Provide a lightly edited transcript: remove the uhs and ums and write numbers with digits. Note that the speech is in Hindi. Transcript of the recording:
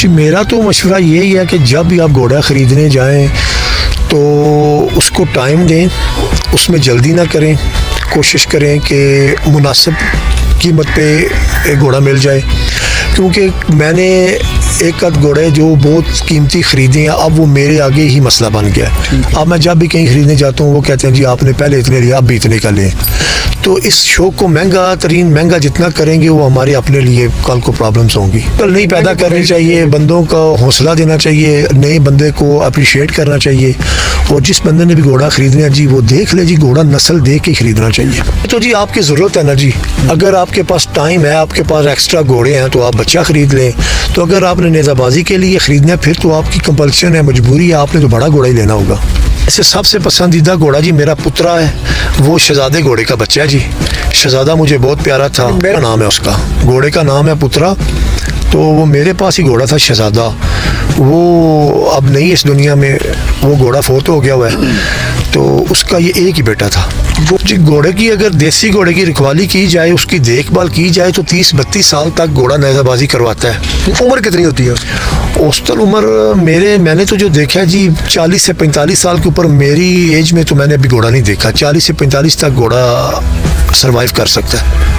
जी मेरा तो मशवरा यही है कि जब भी आप घोड़ा ख़रीदने जाएं तो उसको टाइम दें, उसमें जल्दी ना करें, कोशिश करें कि मुनासिब कीमत पे एक घोड़ा मिल जाए। क्योंकि मैंने एक आध घोड़े जो बहुत कीमती ख़रीदे हैं, अब वो मेरे आगे ही मसला बन गया है। अब मैं जब भी कहीं ख़रीदने जाता हूँ वो कहते हैं जी आपने पहले इतने लिया, अब भी इतने का लें। तो इस शौक़ को महंगा जितना करेंगे वो हमारे अपने लिए कल को प्रॉब्लम्स होंगी। कल नहीं पैदा करनी चाहिए, बंदों का हौसला देना चाहिए, नए बंदे को अप्रिशिएट करना चाहिए। और जिस बंदे ने भी घोड़ा ख़रीदना है जी वो देख ले जी, घोड़ा नस्ल देख के ख़रीदना चाहिए। तो जी आपकी ज़रूरत है ना जी, अगर आपके पास टाइम है, आपके पास एक्स्ट्रा घोड़े हैं तो आप बच्चा ख़रीद लें। तो अगर आपने नेज़ाबाजी के लिए ख़रीदना है फिर तो आपकी कंपल्शन है, मजबूरी है, आपने तो बड़ा घोड़ा ही लेना होगा। ऐसे सबसे पसंदीदा घोड़ा जी मेरा पुत्रा है, वो शहजादे घोड़े का बच्चा है जी। शहजादा मुझे बहुत प्यारा था, मेरा नाम है उसका, घोड़े का नाम है पुत्रा। तो वो मेरे पास ही घोड़ा था शहजादा, वो अब नहीं इस दुनिया में, वो घोड़ा फोत हो गया हुआ है। तो उसका ये एक ही बेटा था। वो जी घोड़े की अगर देसी घोड़े की रखवाली की जाए, उसकी देखभाल की जाए तो 30-32 साल तक घोड़ा नेज़ाबाजी करवाता है। उम्र कितनी होती है? औसतन उम्र मैंने तो जो देखा है जी 40 से 45 साल के ऊपर, मेरी एज में तो मैंने अभी घोड़ा नहीं देखा। 40 से 45 तक घोड़ा सरवाइव कर सकता है।